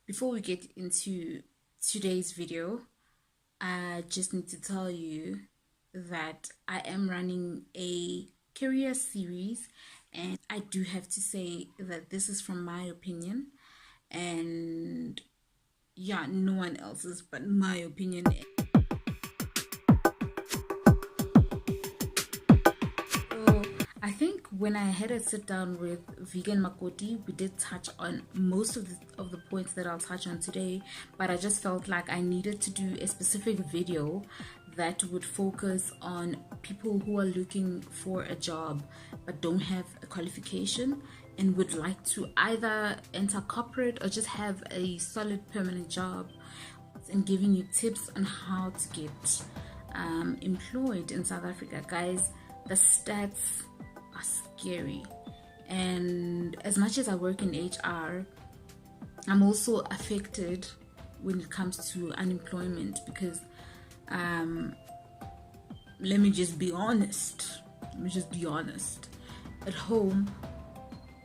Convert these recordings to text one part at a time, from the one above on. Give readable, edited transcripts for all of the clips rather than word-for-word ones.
Before we get into today's video, I just need to tell you that I am running a career series, and I do have to say that this is from my opinion, and yeah, no one else's but my opinion. So I think when I had a sit down with Vegan Makoti, we did touch on most of the points that I'll touch on today, but I just felt like I needed to do a specific video that would focus on people who are looking for a job but don't have a qualification and would like to either enter corporate or just have a solid permanent job, and giving you tips on how to get employed in South Africa. Guys, the stats are scary. And as much as I work in HR, I'm also affected when it comes to unemployment because let me just be honest. At home,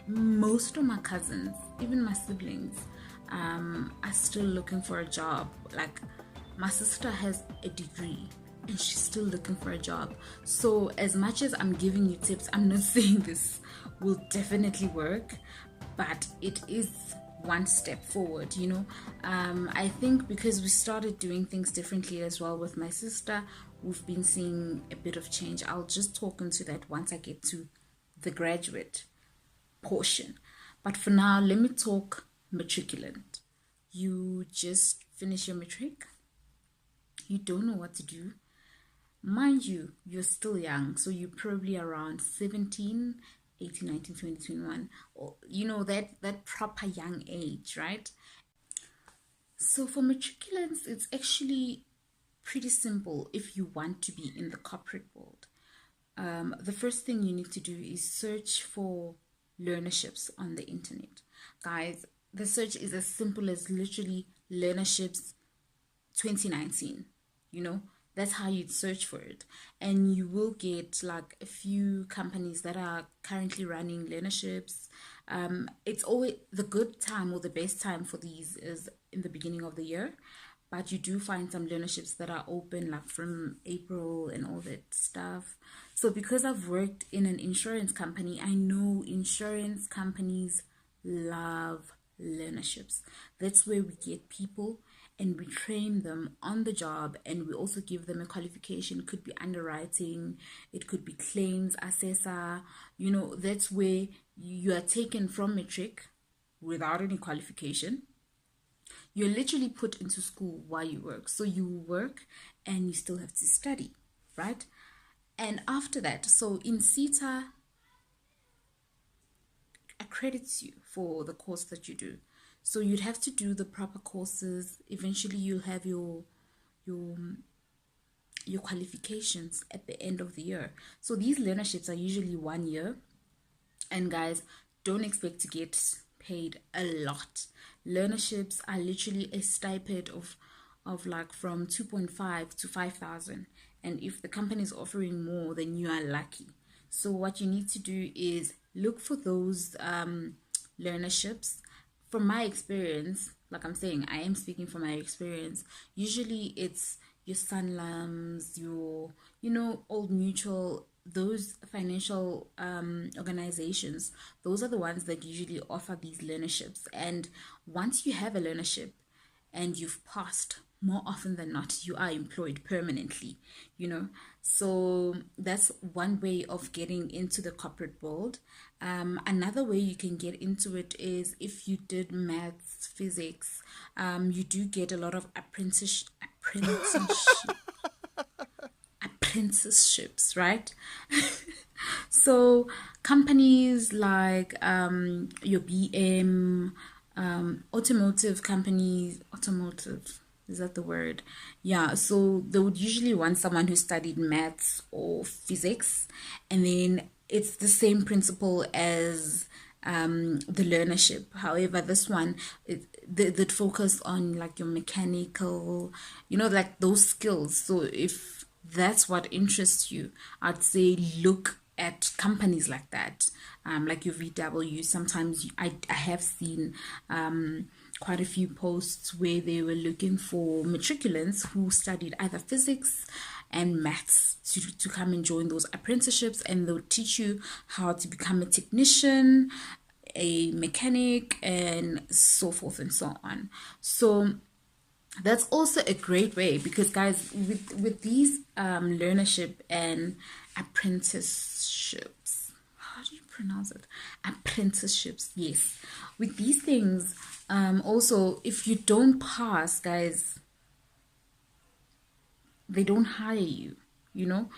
most of my cousins, even my siblings, are still looking for a job. Like, my sister has a degree and she's still looking for a job. So as much as I'm giving you tips, I'm not saying this will definitely work, but it is one step forward, you know. I think because we started doing things differently as well with my sister, we've been seeing a bit of change. I'll just talk into that once I get to the graduate portion. But for now, let me talk matriculant. You just finish your matric, you don't know what to do. Mind you, you're still young, so you're probably around 17, 18, 19, 20, 21, or you know, that proper young age, right? So for matriculants, it's actually pretty simple if you want to be in the corporate world. The first thing you need to do is search for learnerships on the internet. Guys, the search is as simple as literally Learnerships 2019. You know, that's how you'd search for it, and you will get like a few companies that are currently running learnerships. It's always the good time, or the best time for these is in the beginning of the year, but you do find some learnerships that are open like from April and all that stuff. So because I've worked in an insurance company, I know insurance companies love learnerships. That's where we get people and we train them on the job, and we also give them a qualification. It could be underwriting, it could be claims assessor. You know, that's where you are taken from matric without any qualification. You're literally put into school while you work. So you work and you still have to study, right? And after that, so in CETA accredits you for the course that you do. So you'd have to do the proper courses. Eventually you'll have your your qualifications at the end of the year. So these learnerships are usually 1 year, and guys, don't expect to get paid a lot. Learnerships are literally a stipend of like from 2.5 to 5,000, and if the company is offering more, then you are lucky. So what you need to do is look for those learnerships. From my experience, like I'm saying, I am speaking from my experience. Usually it's your Sanlams, your, you know, Old Mutual, those financial organizations. Those are the ones that usually offer these learnerships. And once you have a learnership and you've passed, more often than not, you are employed permanently, you know. So that's one way of getting into the corporate world. Another way you can get into it is if you did maths, physics. You do get a lot of apprenticeships, right? So companies like your BM, automotive companies, automotive, is that the word? Yeah, so they would usually want someone who studied maths or physics, and then it's the same principle as the learnership. However, this one, that focus on like your mechanical, you know, like those skills. So if that's what interests you, I'd say look at companies like that, like your VW. Sometimes I have seen quite a few posts where they were looking for matriculants who studied either physics and maths to come and join those apprenticeships, and they'll teach you how to become a technician, a mechanic, and so forth and so on. So that's also a great way, because guys, with these learnership and apprenticeships, how do you pronounce it? Apprenticeships, yes. With these things, also, if you don't pass, guys, they don't hire you, you know.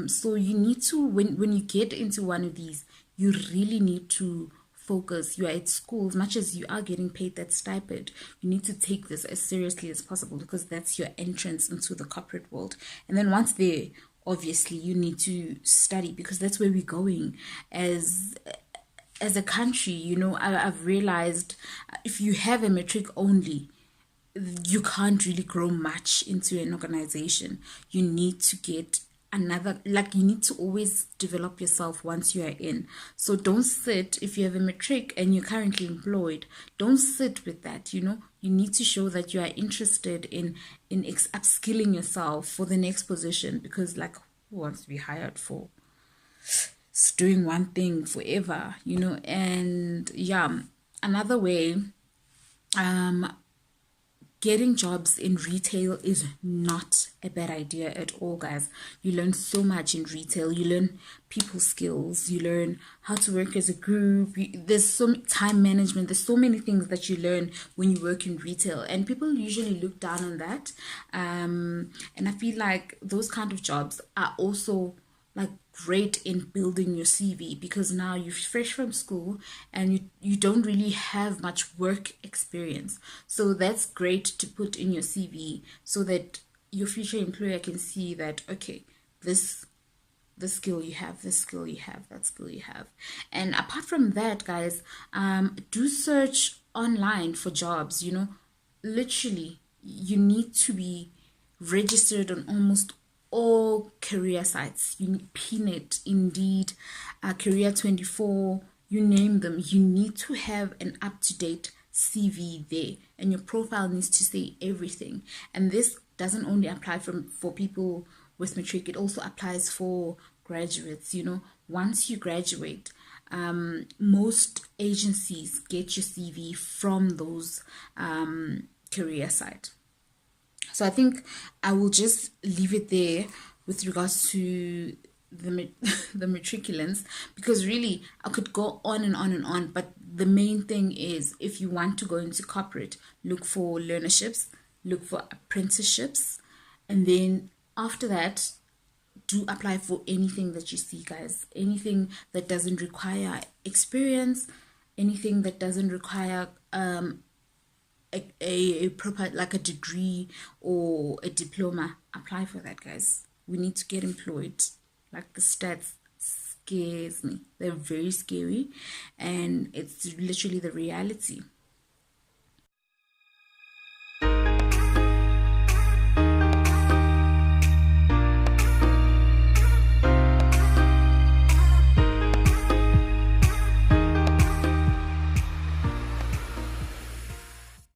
So you need to, when you get into one of these, you really need to focus. You are at school, as much as you are getting paid that stipend, you need to take this as seriously as possible, because that's your entrance into the corporate world. And then once there, obviously you need to study, because that's where we're going as a country. You know, I've realized if you have a matric only, you can't really grow much into an organization. You need to get another, like, you need to always develop yourself once you are in. So don't sit, if you have a matric and you're currently employed, don't sit with that. You know, you need to show that you are interested in upskilling yourself for the next position, because, like, who wants to be hired for doing one thing forever, you know? And yeah, another way, getting jobs in retail is not a bad idea at all, guys. You learn so much in retail. You learn people skills. You learn how to work as a group. There's so time management. There's so many things that you learn when you work in retail, and people usually look down on that. And I feel like those kind of jobs are also like great in building your CV, because now you're fresh from school and you don't really have much work experience. So that's great to put in your CV, so that your future employer can see that, okay, this skill you have, this skill you have, that skill you have. And apart from that, guys, do search online for jobs. You know, literally, you need to be registered on almost all career sites. You need Pnet, Indeed, Career 24, you name them. You need to have an up-to-date CV there, and your profile needs to say everything. And this doesn't only apply for people with matric, it also applies for graduates. You know, once you graduate, most agencies get your CV from those career sites. So I think I will just leave it there with regards to the matriculants, because really I could go on and on and on. But the main thing is, if you want to go into corporate, look for learnerships, look for apprenticeships, and then after that, do apply for anything that you see, guys. Anything that doesn't require experience, anything that doesn't require a proper, like a degree or a diploma, apply for that, guys. We need to get employed. Like, the stats scares me. They're very scary, and it's literally the reality.